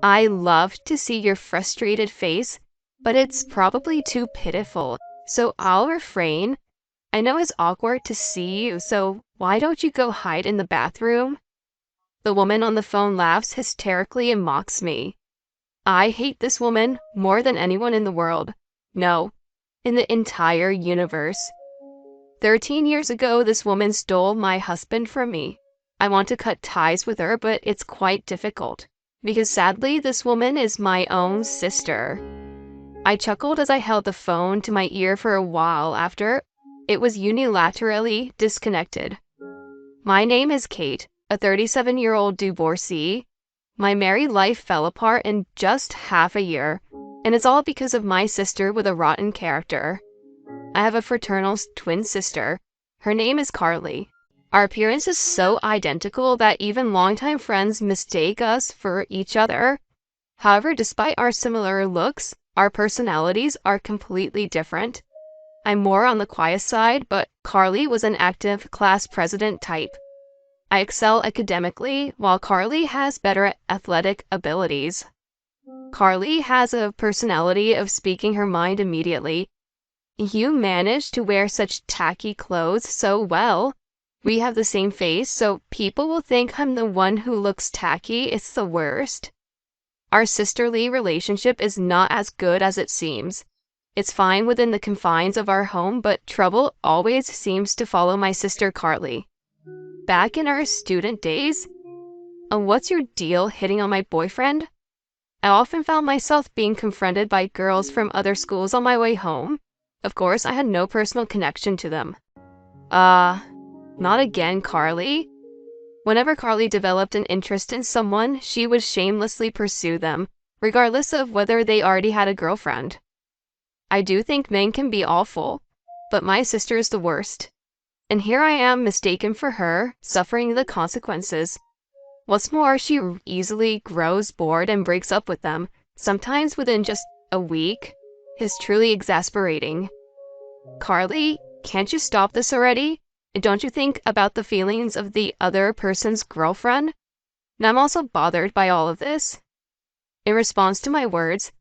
I love to see your frustrated face, but it's probably too pitiful, so I'll refrain. I know it's awkward to see you, so why don't you go hide in the bathroom? The woman on the phone laughs hysterically and mocks me. I hate this woman more than anyone in the world. No, in the entire universe. 13 years ago, this woman stole my husband from me. I want to cut ties with her, but it's quite difficult. Because sadly, this woman is my own sister. I chuckled as I held the phone to my ear for a while after it was unilaterally disconnected. My name is Kate, a 37-year-old divorcee. My married life fell apart in just half a year, and it's all because of my sister with a rotten character. I have a fraternal twin sister. Her name is Carly. Our appearance is so identical that even longtime friends mistake us for each other. However, despite our similar looks, our personalities are completely different. I'm more on the quiet side, but Carly was an active class president type. I excel academically, while Carly has better athletic abilities. Carly has a personality of speaking her mind immediately. You manage to wear such tacky clothes so well. We have the same face, so people will think I'm the one who looks tacky. It's the worst. Our sisterly relationship is not as good as it seems. It's fine within the confines of our home, but trouble always seems to follow my sister Carly. Back in our student days, what's your deal hitting on my boyfriend? I often found myself being confronted by girls from other schools on my way home. Of course, I had no personal connection to them. Not again, Carly. Whenever Carly developed an interest in someone, she would shamelessly pursue them, regardless of whether they already had a girlfriend. I do think men can be awful, but my sister is the worst. And here I am mistaken for her, suffering the consequences. What's more, she easily grows bored and breaks up with them, sometimes within just a week. It's truly exasperating. Carly, can't you stop this already? Don't you think about the feelings of the other person's girlfriend? And I'm also bothered by all of this. In response to my words,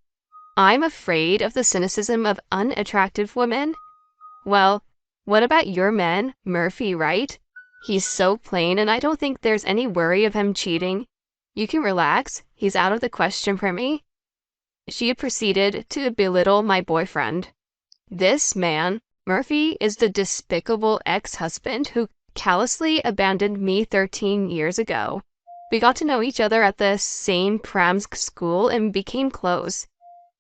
I'm afraid of the cynicism of unattractive women. Well, what about your man, Murphy, right? He's so plain, and I don't think there's any worry of him cheating. You can relax. He's out of the question for me. She had proceeded to belittle my boyfriend. This man, Murphy, is the despicable ex-husband who callously abandoned me 13 years ago. We got to know each other at the same Pramsk school and became close.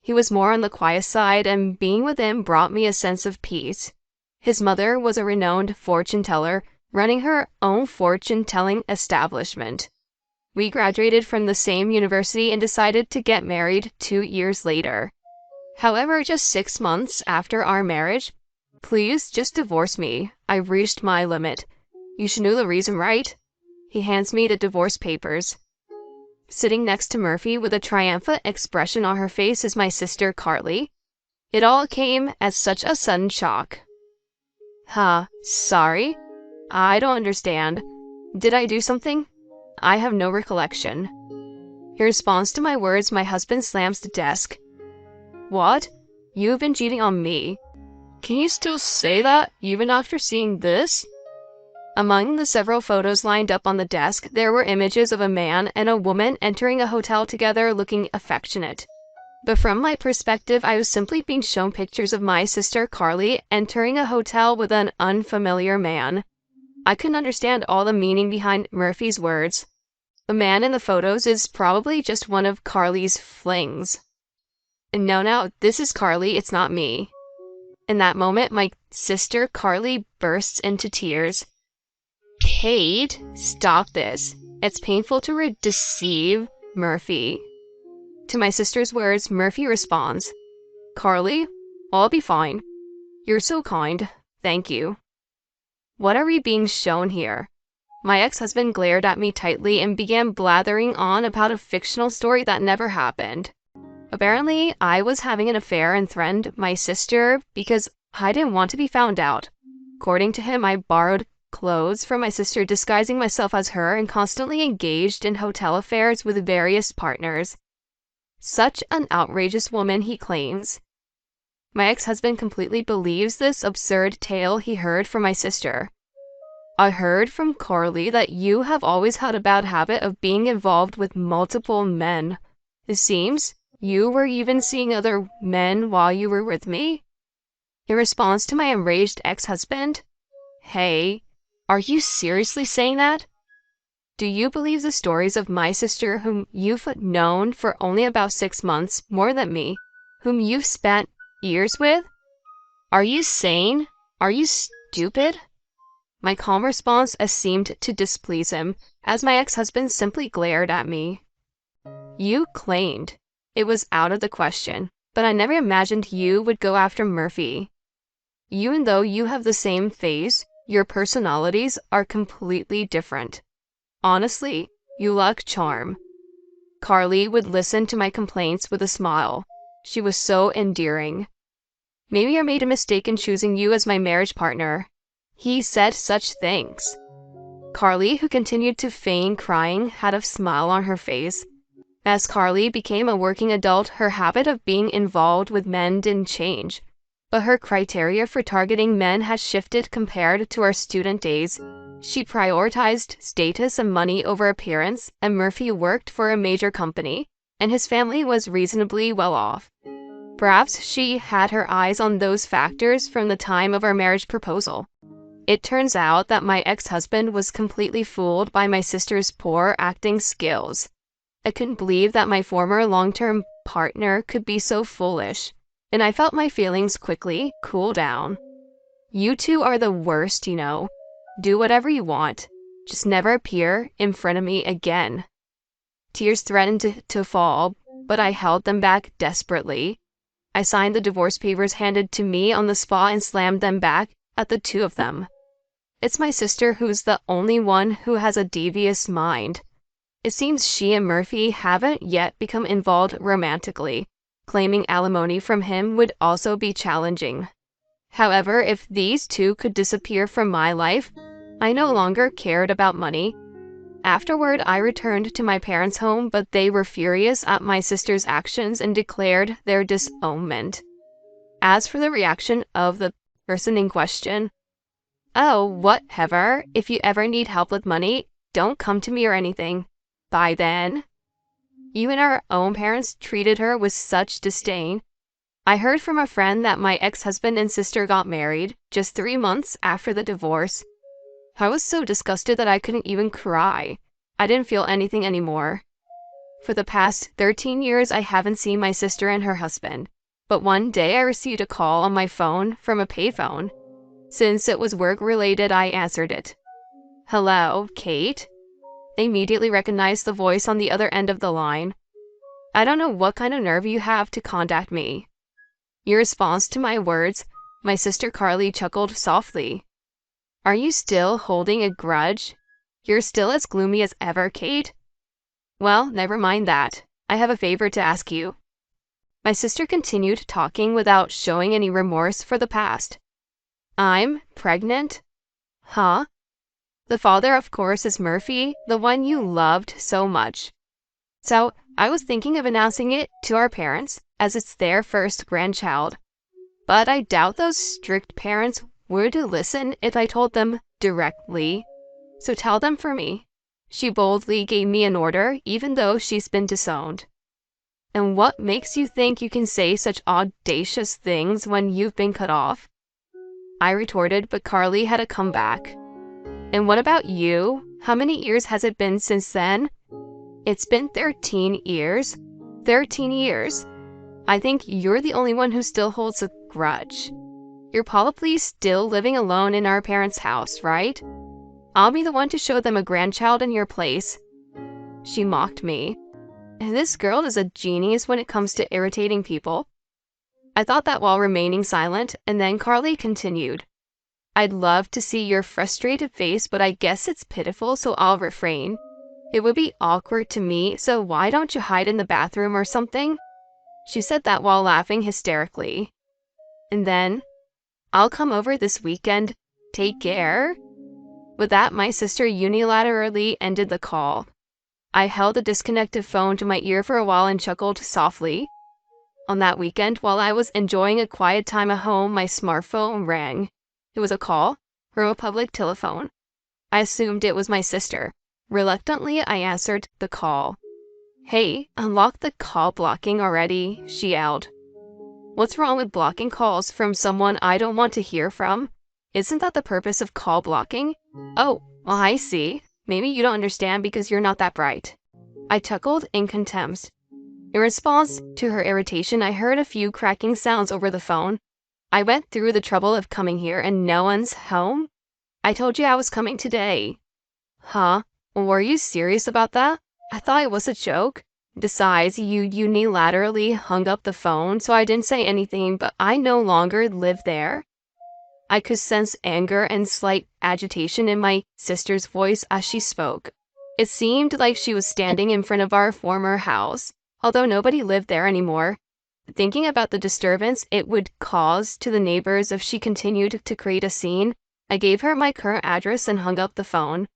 He was more on the quiet side, and being with him brought me a sense of peace. His mother was a renowned fortune teller, running her own fortune-telling establishment. We graduated from the same university and decided to get married 2 years later. However, just 6 months after our marriage, please just divorce me. I've reached my limit. You should know the reason, right? He hands me the divorce papers. Sitting next to Murphy with a triumphant expression on her face is my sister Carly. It all came as such a sudden shock. Sorry? I don't understand. Did I do something? I have no recollection. In response to my words, my husband slams the desk. What? You've been cheating on me. Can you still say that, even after seeing this? Among the several photos lined up on the desk, there were images of a man and a woman entering a hotel together looking affectionate. But from my perspective, I was simply being shown pictures of my sister Carly entering a hotel with an unfamiliar man. I couldn't understand all the meaning behind Murphy's words. The man in the photos is probably just one of Carly's flings. No, this is Carly, it's not me. In that moment, my sister Carly bursts into tears. Kate, stop this. It's painful to deceive Murphy. To my sister's words, Murphy responds, Carly, I'll be fine. You're so kind. Thank you. What are we being shown here? My ex-husband glared at me tightly and began blathering on about a fictional story that never happened. Apparently, I was having an affair and threatened my sister because I didn't want to be found out. According to him, I borrowed clothes from my sister, disguising myself as her, and constantly engaged in hotel affairs with various partners. Such an outrageous woman, he claims. My ex-husband completely believes this absurd tale he heard from my sister. I heard from Carly that you have always had a bad habit of being involved with multiple men. It seems you were even seeing other men while you were with me. In response to my enraged ex-husband, "Hey, are you seriously saying that? Do you believe the stories of my sister, whom you've known for only about 6 months more than me, whom you've spent years with? Are you sane? Are you stupid?" My calm response seemed to displease him, as my ex-husband simply glared at me. "You claimed it was out of the question, but I never imagined you would go after Murphy. Even though you have the same face, your personalities are completely different. Honestly, you lack charm." Carly would listen to my complaints with a smile. She was so endearing. "Maybe I made a mistake in choosing you as my marriage partner." He said such things. Carly, who continued to feign crying, had a smile on her face. As Carly became a working adult, her habit of being involved with men didn't change, but her criteria for targeting men has shifted compared to our student days. She prioritized status and money over appearance, and Murphy worked for a major company, and his family was reasonably well off. Perhaps she had her eyes on those factors from the time of our marriage proposal. It turns out that my ex-husband was completely fooled by my sister's poor acting skills. I couldn't believe that my former long-term partner could be so foolish, and I felt my feelings quickly cool down. "You two are the worst, you know. Do whatever you want. Just never appear in front of me again." Tears threatened to fall, but I held them back desperately. I signed the divorce papers handed to me on the spot and slammed them back at the two of them. It's my sister who's the only one who has a devious mind. It seems she and Murphy haven't yet become involved romantically. Claiming alimony from him would also be challenging. However, if these two could disappear from my life, I no longer cared about money. Afterward, I returned to my parents' home, but they were furious at my sister's actions and declared their disownment. As for the reaction of the person in question, "Oh, whatever. If you ever need help with money, don't come to me or anything. Bye then." Even our own parents treated her with such disdain. I heard from a friend that my ex-husband and sister got married just 3 months after the divorce. I was so disgusted that I couldn't even cry. I didn't feel anything anymore. For the past 13 years, I haven't seen my sister and her husband. But one day I received a call on my phone from a payphone. Since it was work-related, I answered it. "Hello, Kate?" I immediately recognized the voice on the other end of the line. "I don't know what kind of nerve you have to contact me." In response to my words, my sister Carly chuckled softly. "Are you still holding a grudge? You're still as gloomy as ever, Kate? Well, never mind that. I have a favor to ask you." My sister continued talking without showing any remorse for the past. "I'm pregnant?" "Huh? The father, of course, is Murphy, the one you loved so much. So I was thinking of announcing it to our parents, as it's their first grandchild. But I doubt those strict parents would listen if I told them directly. So tell them for me." She boldly gave me an order, even though she's been disowned. "And what makes you think you can say such audacious things when you've been cut off?" I retorted, but Carly had a comeback. "And what about you? How many years has it been since then?" "It's been 13 years. 13 years. I think you're the only one who still holds a grudge. You're probably still living alone in our parents' house, right? I'll be the one to show them a grandchild in your place." She mocked me. This girl is a genius when it comes to irritating people. I thought that while remaining silent, and then Carly continued. "I'd love to see your frustrated face, but I guess it's pitiful, so I'll refrain. It would be awkward to me, so why don't you hide in the bathroom or something?" She said that while laughing hysterically. And then, "I'll come over this weekend. Take care." With that, my sister unilaterally ended the call. I held the disconnected phone to my ear for a while and chuckled softly. On that weekend, while I was enjoying a quiet time at home, my smartphone rang. It was a call from a public telephone. I assumed it was my sister. Reluctantly, I answered the call. "Hey, unlock the call blocking already," she yelled. What's wrong with blocking calls from someone I don't want to hear from? Isn't that the purpose of call blocking? Oh, well, I see. Maybe you don't understand because you're not that bright. I chuckled in contempt. In response to her irritation, I heard a few cracking sounds over the phone. I went through the trouble of coming here and no one's home? I told you I was coming today. Huh? Were you serious about that? I thought it was a joke. Besides, you unilaterally hung up the phone, so I didn't say anything, but I no longer live there. I could sense anger and slight agitation in my sister's voice as she spoke. It seemed like she was standing in front of our former house, although nobody lived there anymore. Thinking about the disturbance it would cause to the neighbors if she continued to create a scene, I gave her my current address and hung up the phone.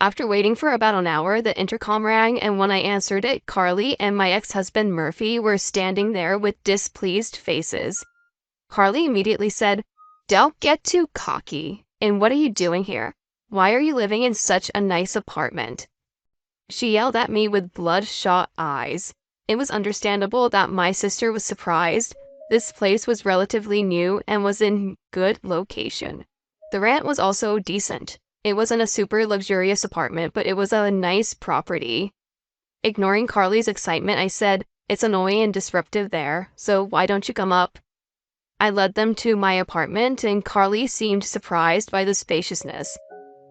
After waiting for about an hour, the intercom rang, and when I answered it, Carly and my ex-husband Murphy were standing there with displeased faces. Carly immediately said, "Don't get too cocky. And what are you doing here? Why are you living in such a nice apartment?" She yelled at me with bloodshot eyes. It was understandable that my sister was surprised. This place was relatively new and was in good location. The rent was also decent. It wasn't a super luxurious apartment, but it was a nice property. Ignoring Carly's excitement, I said, "It's annoying and disruptive there, so why don't you come up?" I led them to my apartment, and Carly seemed surprised by the spaciousness.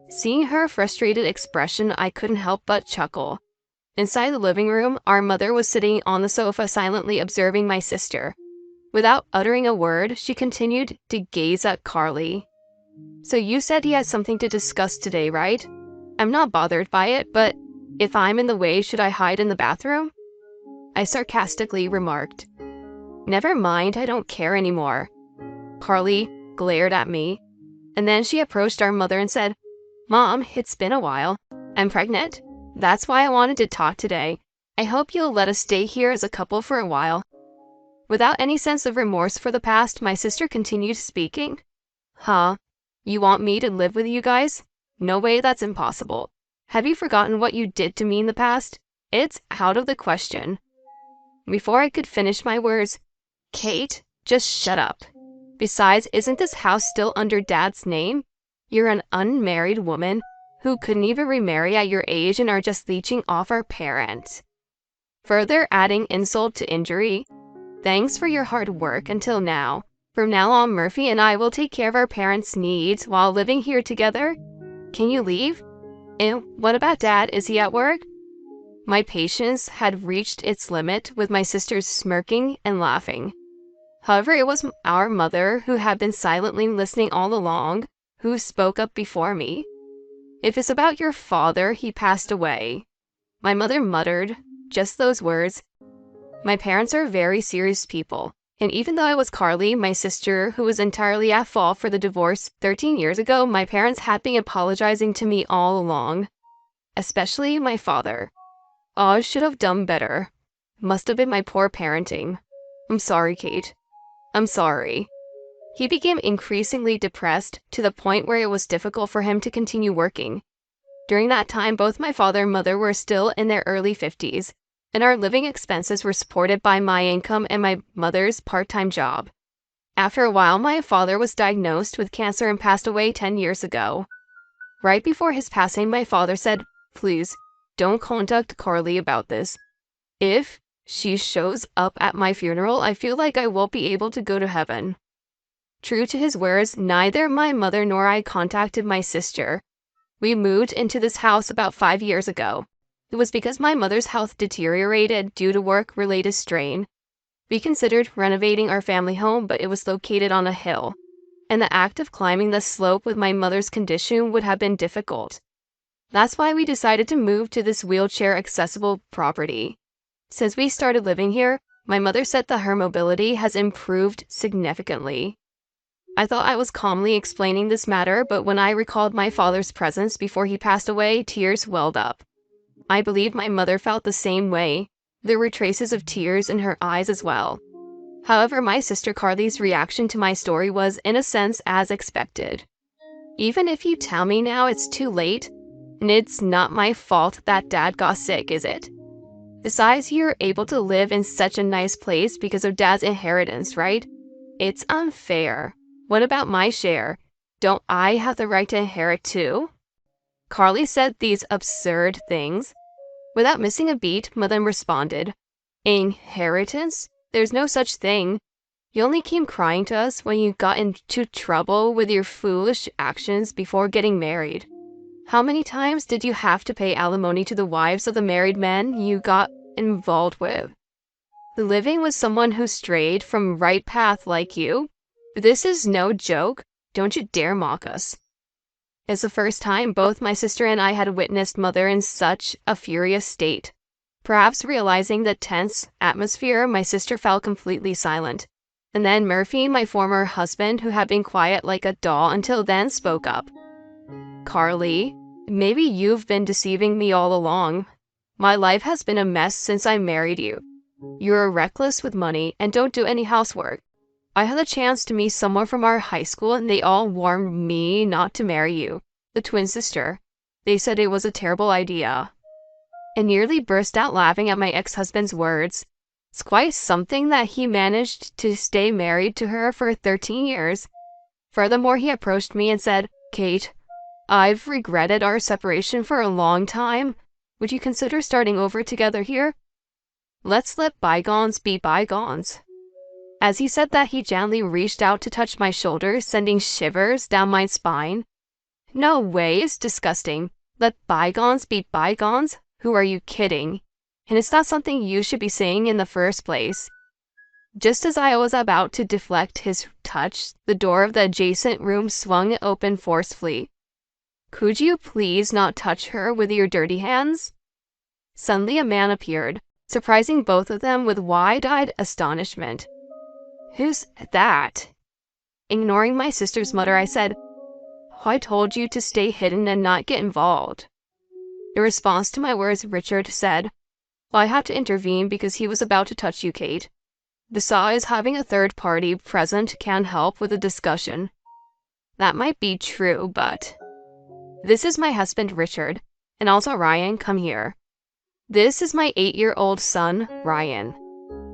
Seeing her frustrated expression, I couldn't help but chuckle. Inside the living room, our mother was sitting on the sofa silently observing my sister. Without uttering a word, she continued to gaze at Carly. "So you said he has something to discuss today, right? I'm not bothered by it, but if I'm in the way, should I hide in the bathroom?" I sarcastically remarked. "Never mind, I don't care anymore." Carly glared at me, and then she approached our mother and said, "Mom, it's been a while. I'm pregnant. That's why I wanted to talk today. I hope you'll let us stay here as a couple for a while." Without any sense of remorse for the past, my sister continued speaking. "Huh? You want me to live with you guys? No way, that's impossible. Have you forgotten what you did to me in the past? It's out of the question." Before I could finish my words, "Kate, just shut up. Besides, isn't this house still under Dad's name? You're an unmarried woman who couldn't even remarry at your age and are just leeching off our parents." Further adding insult to injury, "Thanks for your hard work until now. From now on, Murphy and I will take care of our parents' needs while living here together. Can you leave? And what about Dad? Is he at work?" My patience had reached its limit with my sisters smirking and laughing. However, it was our mother, who had been silently listening all along, who spoke up before me. "If it's about your father, he passed away." My mother muttered just those words. My parents are very serious people. And even though I was Carly, my sister, who was entirely at fault for the divorce 13 years ago, my parents had been apologizing to me all along. Especially my father. Oh, I should have done better. Must have been my poor parenting. I'm sorry, Kate. I'm sorry. He became increasingly depressed to the point where it was difficult for him to continue working. During that time, both my father and mother were still in their early 50s. And our living expenses were supported by my income and my mother's part-time job. After a while, my father was diagnosed with cancer and passed away 10 years ago. Right before his passing, my father said, "Please, don't contact Carly about this. If she shows up at my funeral, I feel like I won't be able to go to heaven." True to his words, neither my mother nor I contacted my sister. We moved into this house about 5 years ago. It was because my mother's health deteriorated due to work-related strain. We considered renovating our family home, but it was located on a hill, and the act of climbing the slope with my mother's condition would have been difficult. That's why we decided to move to this wheelchair-accessible property. Since we started living here, my mother said that her mobility has improved significantly. I thought I was calmly explaining this matter, but when I recalled my father's presence before he passed away, tears welled up. I believe my mother felt the same way. There were traces of tears in her eyes as well. However, my sister Carly's reaction to my story was, in a sense, as expected. Even if you tell me now it's too late, and it's not my fault that Dad got sick, is it? Besides, you're able to live in such a nice place because of Dad's inheritance, right? It's unfair. What about my share? Don't I have the right to inherit too? Carly said these absurd things. Without missing a beat, Mother responded, Inheritance? There's no such thing. You only came crying to us when you got into trouble with your foolish actions before getting married. How many times did you have to pay alimony to the wives of the married men you got involved with? Living with someone who strayed from right path like you? This is no joke. Don't you dare mock us. It's the first time both my sister and I had witnessed Mother in such a furious state. Perhaps realizing the tense atmosphere, my sister fell completely silent. And then Murphy, my former husband, who had been quiet like a doll until then, spoke up. Carly, maybe you've been deceiving me all along. My life has been a mess since I married you. You're reckless with money and don't do any housework. I had a chance to meet someone from our high school and they all warned me not to marry you, the twin sister. They said it was a terrible idea. I nearly burst out laughing at my ex-husband's words. It's quite something that he managed to stay married to her for 13 years. Furthermore, he approached me and said, Kate, I've regretted our separation for a long time. Would you consider starting over together here? Let's let bygones be bygones. As he said that, he gently reached out to touch my shoulder, sending shivers down my spine. No way, it's disgusting. Let bygones be bygones? Who are you kidding? And it's not something you should be saying in the first place. Just as I was about to deflect his touch, the door of the adjacent room swung open forcefully. Could you please not touch her with your dirty hands? Suddenly a man appeared, surprising both of them with wide-eyed astonishment. Who's that? Ignoring my sister's mutter, I said, I told you to stay hidden and not get involved. In response to my words, Richard said, I had to intervene because he was about to touch you, Kate. Besides, having a third party present can help with the discussion. That might be true, but... This is my husband, Richard, and also Ryan, come here. This is my 8-year-old son, Ryan.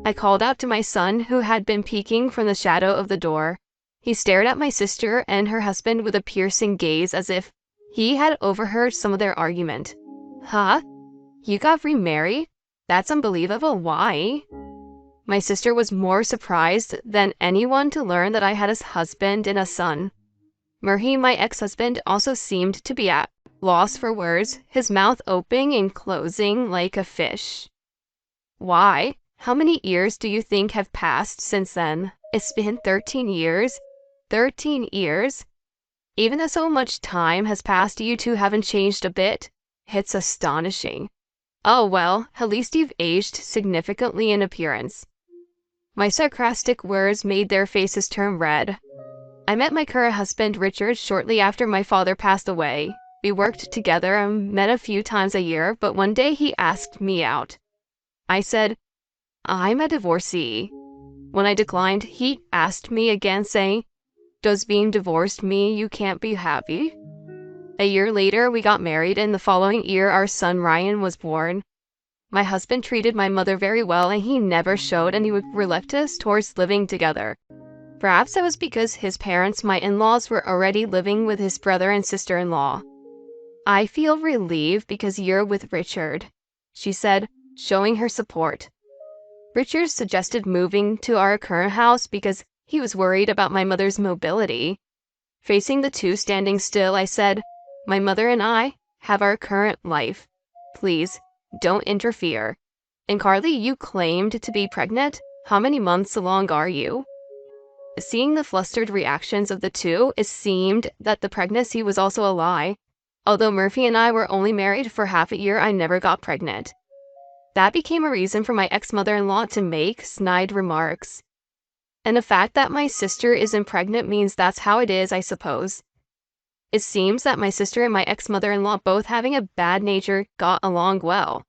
I called out to my son, who had been peeking from the shadow of the door. He stared at my sister and her husband with a piercing gaze as if he had overheard some of their argument. Huh? You got remarried? That's unbelievable. Why? My sister was more surprised than anyone to learn that I had a husband and a son. Murphy, my ex-husband, also seemed to be at loss for words, his mouth opening and closing like a fish. Why? How many years do you think have passed since then? It's been 13 years. 13 years? Even though so much time has passed, you two haven't changed a bit. It's astonishing. Oh well, at least you've aged significantly in appearance. My sarcastic words made their faces turn red. I met my current husband, Richard, shortly after my father passed away. We worked together and met a few times a year, but one day he asked me out. I said, I'm a divorcee. When I declined, he asked me again, saying, Does being divorced mean you can't be happy? A year later, we got married, and the following year, our son Ryan was born. My husband treated my mother very well, and he never showed any reluctance towards living together. Perhaps that was because his parents, my in-laws, were already living with his brother and sister-in-law. I feel relieved because you're with Richard, she said, showing her support. Richard suggested moving to our current house because he was worried about my mother's mobility. Facing the two standing still, I said, My mother and I have our current life. Please, don't interfere. And Carly, you claimed to be pregnant? How many months along are you? Seeing the flustered reactions of the two, it seemed that the pregnancy was also a lie. Although Murphy and I were only married for half a year, I never got pregnant. That became a reason for my ex-mother-in-law to make snide remarks. And the fact that my sister isn't pregnant means that's how it is, I suppose. It seems that my sister and my ex-mother-in-law, both having a bad nature, got along well.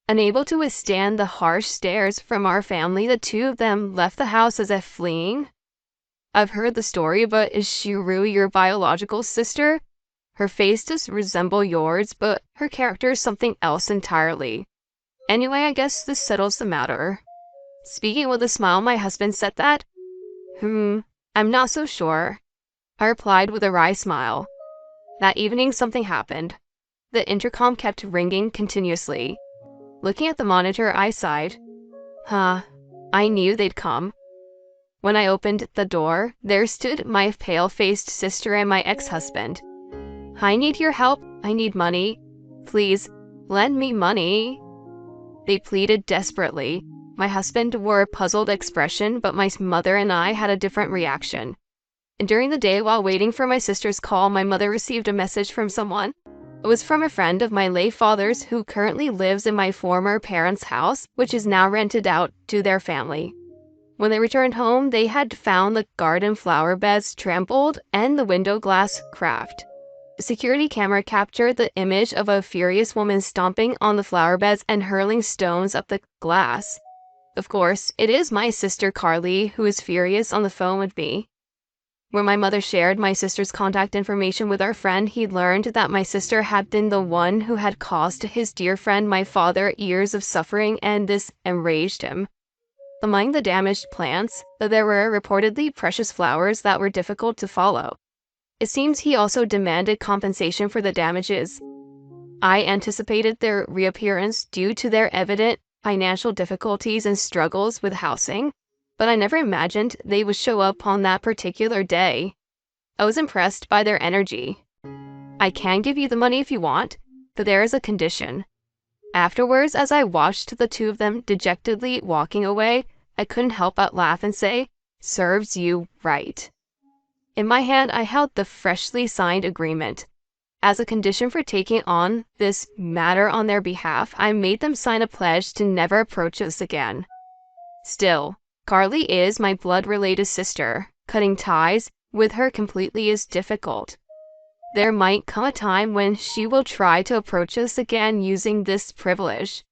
Unable to withstand the harsh stares from our family, the two of them left the house as if fleeing. I've heard the story, but is she really your biological sister? Her face does resemble yours, but her character is something else entirely. Anyway, I guess this settles the matter. Speaking with a smile, my husband said that, I'm not so sure. I replied with a wry smile. That evening, something happened. The intercom kept ringing continuously. Looking at the monitor, I sighed. I knew they'd come. When I opened the door, there stood my pale-faced sister and my ex-husband. I need your help. I need money. Please, lend me money. They pleaded desperately. My husband wore a puzzled expression, but my mother and I had a different reaction. And during the day, while waiting for my sister's call, my mother received a message from someone. It was from a friend of my late father's who currently lives in my former parents' house, which is now rented out to their family. When they returned home, they had found the garden flower beds trampled and the window glass cracked. A security camera captured the image of a furious woman stomping on the flower beds and hurling stones up the glass. Of course, it is my sister Carly who is furious on the phone with me. When my mother shared my sister's contact information with our friend, he learned that my sister had been the one who had caused his dear friend, my father, years of suffering, and this enraged him. Among the damaged plants, there were reportedly precious flowers that were difficult to follow. It seems he also demanded compensation for the damages. I anticipated their reappearance due to their evident financial difficulties and struggles with housing, but I never imagined they would show up on that particular day. I was impressed by their energy. I can give you the money if you want, but there is a condition. Afterwards, as I watched the two of them dejectedly walking away, I couldn't help but laugh and say, "Serves you right." In my hand, I held the freshly signed agreement. As a condition for taking on this matter on their behalf, I made them sign a pledge to never approach us again. Still, Carly is my blood-related sister. Cutting ties with her completely is difficult. There might come a time when she will try to approach us again using this privilege.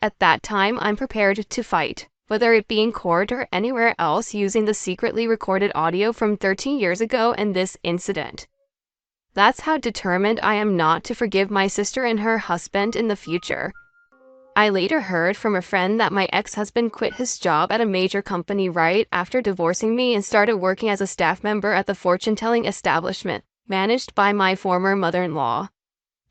At that time, I'm prepared to fight, whether it be in court or anywhere else, using the secretly recorded audio from 13 years ago and this incident. That's how determined I am not to forgive my sister and her husband in the future. I later heard from a friend that my ex-husband quit his job at a major company right after divorcing me and started working as a staff member at the fortune-telling establishment managed by my former mother-in-law.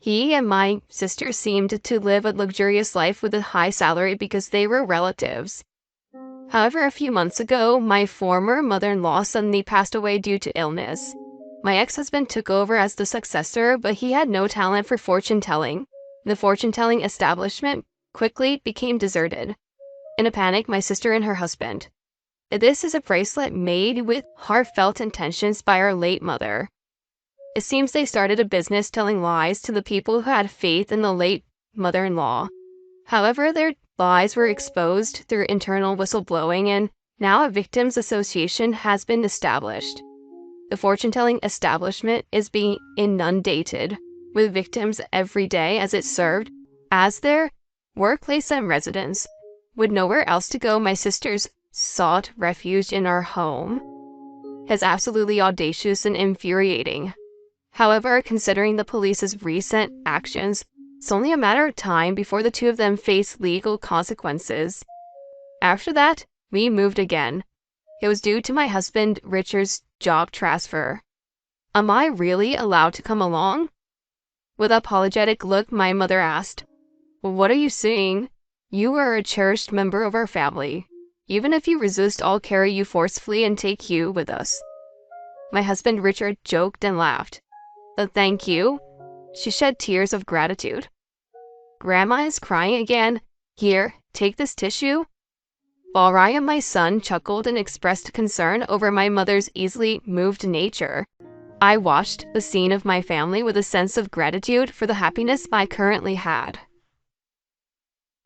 He and my sister seemed to live a luxurious life with a high salary because they were relatives. However, a few months ago, my former mother-in-law suddenly passed away due to illness. My ex-husband took over as the successor, but he had no talent for fortune-telling. The fortune-telling establishment quickly became deserted. In a panic, my sister and her husband. This is a bracelet made with heartfelt intentions by our late mother. It seems they started a business telling lies to the people who had faith in the late mother-in-law. However, their lies were exposed through internal whistleblowing, and now a victims association has been established. The fortune-telling establishment is being inundated with victims every day as it served as their workplace and residence. With nowhere else to go, my sisters sought refuge in our home. It's absolutely audacious and infuriating. However, considering the police's recent actions, it's only a matter of time before the two of them face legal consequences. After that, we moved again. It was due to my husband Richard's job transfer. Am I really allowed to come along? With an apologetic look, my mother asked, "What are you saying? You are a cherished member of our family. Even if you resist, I'll carry you forcefully and take you with us." My husband Richard joked and laughed. Thank you." She shed tears of gratitude. "Grandma is crying again. Here, take this tissue." While Ryan, my son, chuckled and expressed concern over my mother's easily moved nature, I watched the scene of my family with a sense of gratitude for the happiness I currently had.